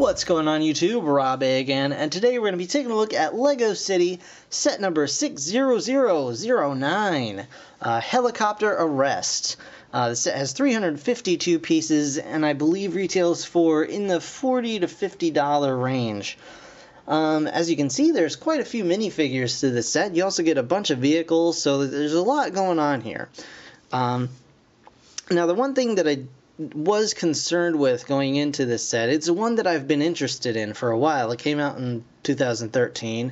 What's going on YouTube? Rob again, and today we're going to be taking a look at LEGO City set number 60009, Helicopter Arrest. The set has 352 pieces and I believe retails for in the $40 to $50 range. As you can see, there's quite a few minifigures to this set. You also get a bunch of vehicles, so there's a lot going on here. Now the one thing that I was concerned with going into this set, it's one that I've been interested in for a while. It came out in 2013,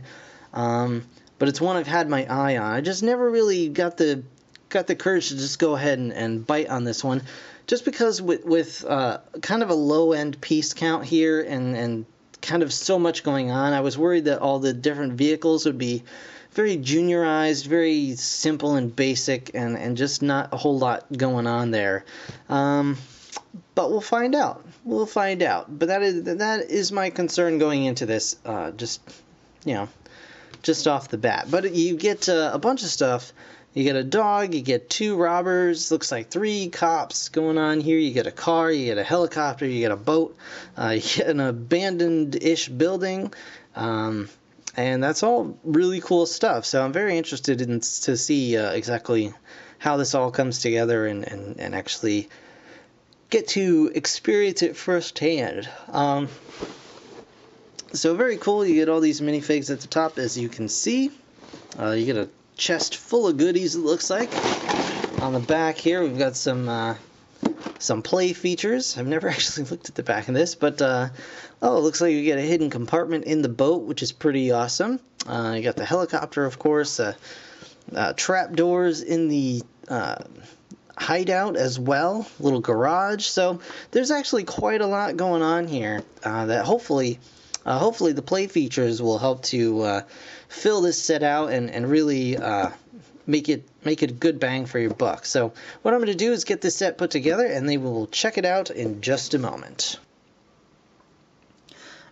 but it's one I've had my eye on. I just never really got the courage to just go ahead and bite on this one, just because with kind of a low-end piece count here and kind of so much going on, I was worried that all the different vehicles would be very juniorized, very simple and basic, and just not a whole lot going on there. But we'll find out. We'll find out. But that is my concern going into this, just off the bat. But you get a bunch of stuff. You get a dog, you get 2 robbers, looks like 3 cops going on here. You get a car, you get a helicopter, you get a boat, you get an abandoned-ish building, and that's all really cool stuff. So I'm very interested to see exactly how this all comes together and actually get to experience it firsthand. So very cool. You get all these minifigs at the top, as you can see. You get a chest full of goodies, it looks like. On the back here, we've got some play features. I've never actually looked at the back of this, but oh, it looks like you get a hidden compartment in the boat, which is pretty awesome. You got the helicopter, of course, trap doors in the hideout as well, little garage. So there's actually quite a lot going on here that hopefully the play features will help to fill this set out and really make it a good bang for your buck. So what I'm going to do is get this set put together, and then we'll check it out in just a moment.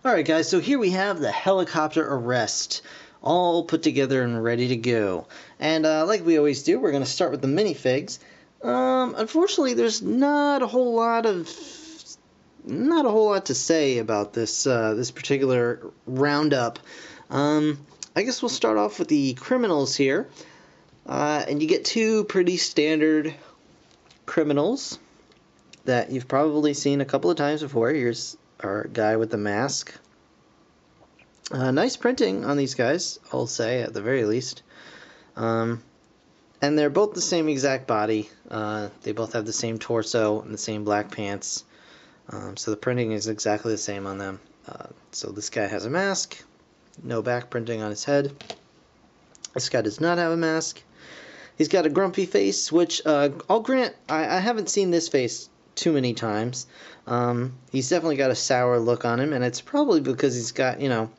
Alright guys, so here we have the Helicopter Arrest, all put together and ready to go. And like we always do, we're going to start with the minifigs. Unfortunately, there's not a whole lot to say about this this particular roundup. I guess we'll start off with the criminals here, and you get 2 pretty standard criminals that you've probably seen a couple of times before. Here's our guy with the mask. Nice printing on these guys, I'll say, at the very least. And they're both the same exact body. They both have the same torso and the same black pants. So the printing is exactly the same on them. So this guy has a mask, no back printing on his head. This guy does not have a mask. He's got a grumpy face, which I'll grant, I haven't seen this face too many times. He's definitely got a sour look on him, and it's probably because he's got, a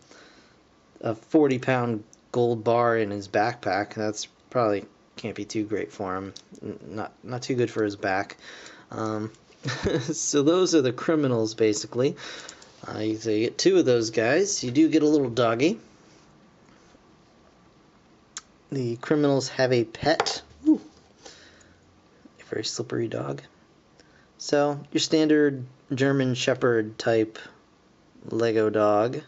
40-pound gold bar in his backpack. That's probably can't be too great for him. Not too good for his back. So those are the criminals, basically. So you get 2 of those guys. You do get a little doggy. The criminals have a pet. Ooh. A very slippery dog. So your standard German Shepherd type Lego dog.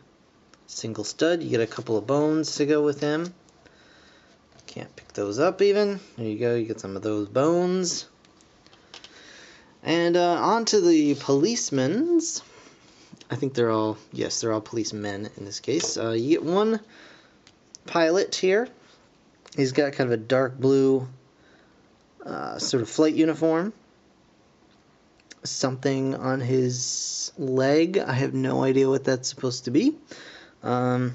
Single stud. You get a couple of bones to go with him. Can't pick those up even. There you go, you get some of those bones. And on to the policemen's. I think they're all policemen in this case. You get 1 pilot here. He's got kind of a dark blue sort of flight uniform. Something on his leg. I have no idea what that's supposed to be. Yeah.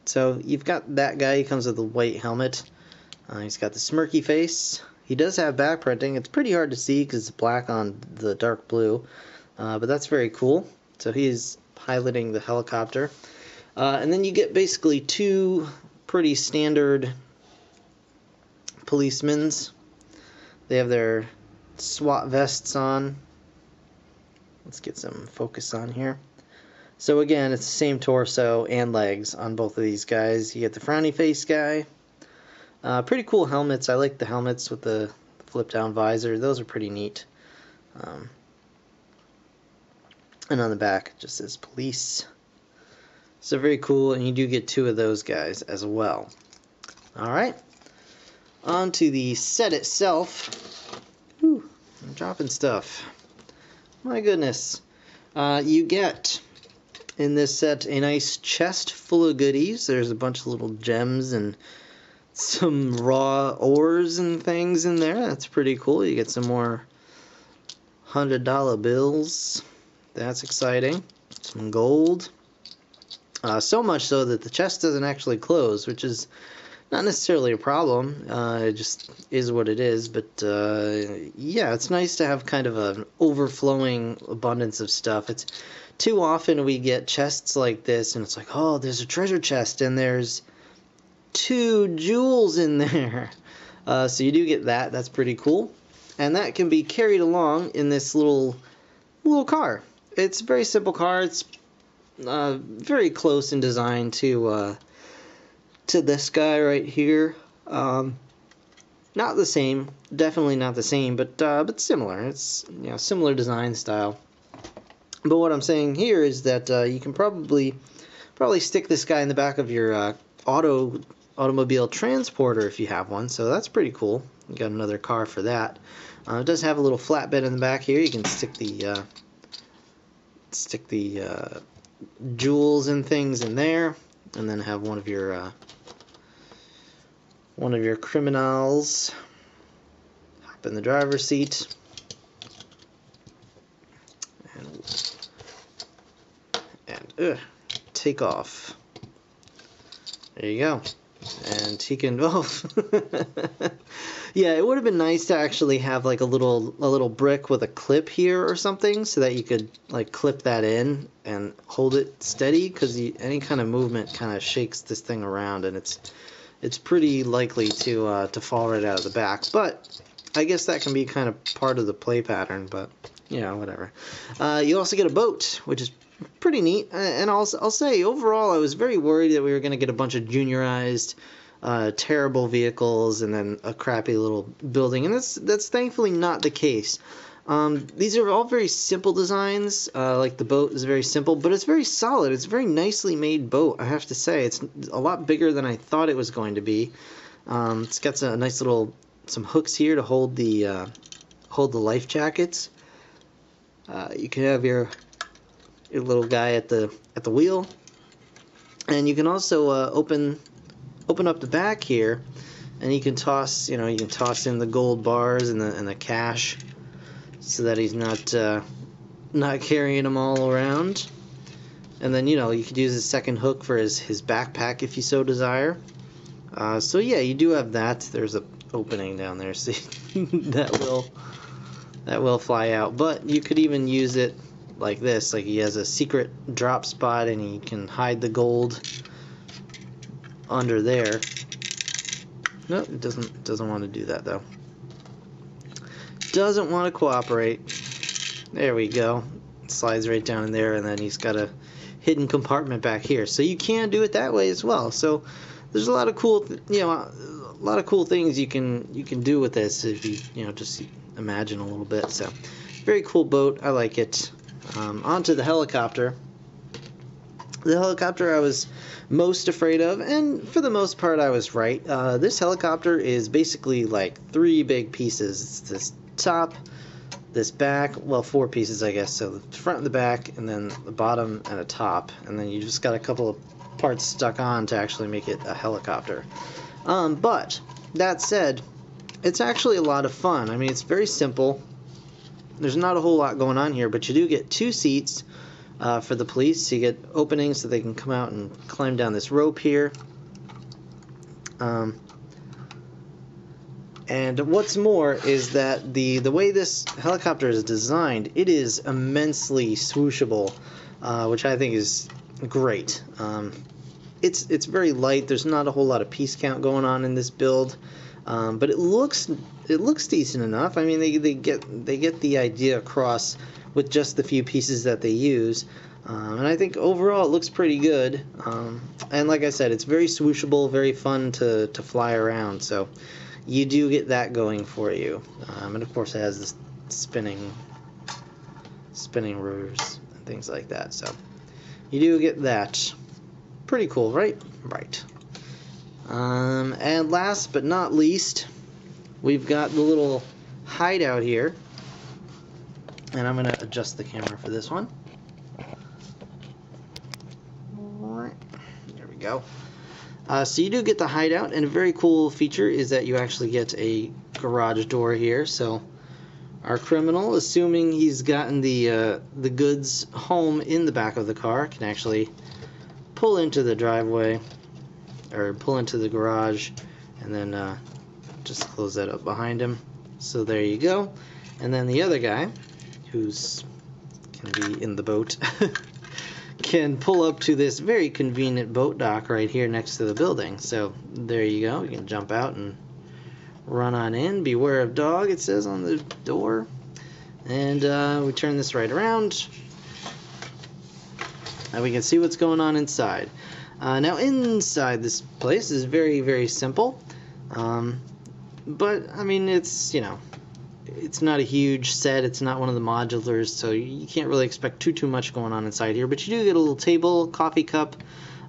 So you've got that guy. He comes with a white helmet. He's got the smirky face. He does have back printing. It's pretty hard to see because it's black on the dark blue. But that's very cool. So he's piloting the helicopter. And then you get basically 2 pretty standard policemen. They have their SWAT vests on. Let's get some focus on here. So again, it's the same torso and legs on both of these guys. You get the frowny face guy. Pretty cool helmets. I like the helmets with the flip down visor. Those are pretty neat. And on the back it just says police. So very cool, and you do get 2 of those guys as well. Alright, on to the set itself. Whew, I'm dropping stuff. My goodness. You get, in this set, a nice chest full of goodies. There's a bunch of little gems and some raw ores and things in there. That's pretty cool. You get some more $100 bills. That's exciting. Some gold. So much so that the chest doesn't actually close, which is not necessarily a problem. It just is what it is. But yeah, it's nice to have kind of an overflowing abundance of stuff. It's too often we get chests like this, and it's like, oh, there's a treasure chest, and there's 2 jewels in there. So you do get that. That's pretty cool. And that can be carried along in this little car. It's a very simple car. It's very close in design to this guy right here. Not the same, definitely not the same, but similar. It's, you know, similar design style. But what I'm saying here is that you can probably stick this guy in the back of your automobile transporter if you have one. So that's pretty cool. You got another car for that. It does have a little flatbed in the back here. You can stick the jewels and things in there, and then have one of your criminals hop in the driver's seat, and take off. There you go. And he can, oh, yeah, it would have been nice to actually have like a little brick with a clip here or something, so that you could like clip that in and hold it steady, because any kind of movement kind of shakes this thing around, and it's pretty likely to fall right out of the back. But I guess that can be kind of part of the play pattern, but yeah, whatever. You also get a boat, which is pretty neat, and I'll say overall I was very worried that we were going to get a bunch of juniorized terrible vehicles and then a crappy little building, and that's thankfully not the case. These are all very simple designs. Like the boat is very simple, but it's very solid. It's a very nicely made boat, I have to say. It's a lot bigger than I thought it was going to be. It's got a nice some hooks here to hold the life jackets. You can have your little guy at the wheel, and you can also open up the back here, and you can toss in the gold bars and the cash, so that he's not carrying them all around. And then you could use a second hook for his backpack if you so desire. So yeah, you do have that. There's a opening down there, see, that will fly out. But you could even use it like this, like he has a secret drop spot, and he can hide the gold under there. Nope, it doesn't want to do that though. Doesn't want to cooperate. There we go. It slides right down in there, and then he's got a hidden compartment back here. So you can do it that way as well. So there's a lot of cool, things you can do with this if you just imagine a little bit. So very cool boat. I like it. Onto the helicopter. The helicopter I was most afraid of, and for the most part I was right. This helicopter is basically like 3 big pieces. It's this top, this back, well, 4 pieces I guess, so the front and the back, and then the bottom and a top, and then you just got a couple of parts stuck on to actually make it a helicopter. But that said, it's actually a lot of fun. I mean, it's very simple. There's not a whole lot going on here, but you do get 2 seats for the police. You get openings so they can come out and climb down this rope here. And what's more is that the way this helicopter is designed, it is immensely swooshable, which I think is great. It's very light. There's not a whole lot of piece count going on in this build, but it looks decent enough. I mean, they get the idea across with just the few pieces that they use, and I think overall it looks pretty good. And like I said, it's very swooshable, very fun to fly around. So you do get that going for you, and of course it has this spinning rotors things like that. So you do get that. Pretty cool, right? Right. And last but not least, we've got the little hideout here. And I'm going to adjust the camera for this one. There we go. So you do get the hideout, and a very cool feature is that you actually get a garage door here. So our criminal, assuming he's gotten the goods home in the back of the car, can actually pull into the driveway, or pull into the garage, and then just close that up behind him. So there you go. And then the other guy, who's can be in the boat, can pull up to this very convenient boat dock right here next to the building. So there you go. You can jump out and run on in. Beware of dog, it says on the door. And we turn this right around, and we can see what's going on inside. Now inside this place is very, very simple. But I mean, it's, you know, it's not a huge set. It's not one of the modulars, so you can't really expect too much going on inside here. But you do get a little table, coffee cup,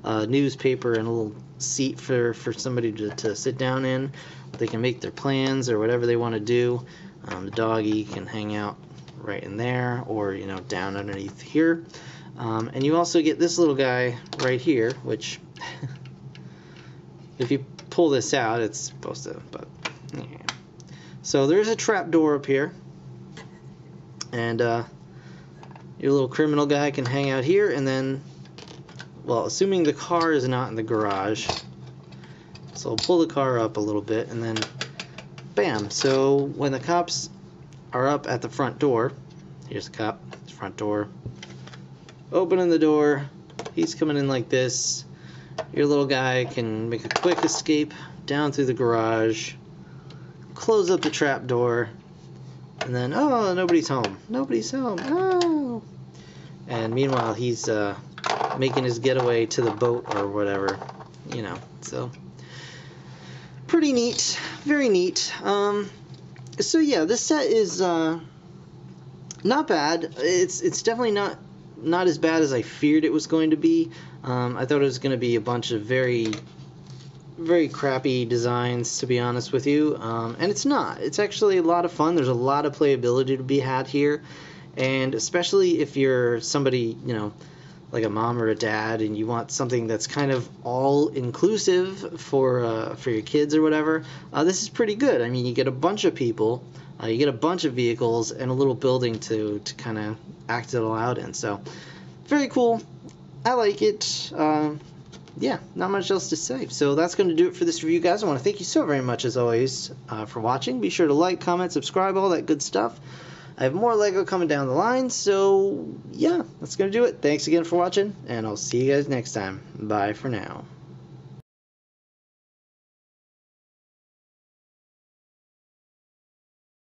newspaper, and a little seat for somebody to sit down in. They can make their plans or whatever they want to do. The doggy can hang out right in there, or, you know, down underneath here. And you also get this little guy right here, which if you pull this out, it's supposed to, but yeah. So there's a trap door up here, and your little criminal guy can hang out here, and then, well, assuming the car is not in the garage, so I'll pull the car up a little bit, and then bam. So when the cops are up at the front door, here's the cop, front door, opening the door, he's coming in like this. Your little guy can make a quick escape down through the garage, close up the trap door, and then, oh, nobody's home. Nobody's home. Oh. And meanwhile, he's making his getaway to the boat or whatever, you know. So pretty neat, very neat. So yeah, this set is not bad. It's definitely not as bad as I feared it was going to be. I thought it was going to be a bunch of very crappy designs, to be honest with you, and it's not. It's actually a lot of fun. There's a lot of playability to be had here, and especially if you're somebody, you know, like a mom or a dad, and you want something that's kind of all inclusive for your kids or whatever, this is pretty good. I mean, you get a bunch of people, you get a bunch of vehicles, and a little building to kind of act it all out in. So very cool. I like it. Yeah, not much else to say. So that's going to do it for this review, guys. I want to thank you so very much, as always, for watching. Be sure to like, comment, subscribe, all that good stuff. I have more LEGO coming down the line, so yeah, that's going to do it. Thanks again for watching, and I'll see you guys next time. Bye for now.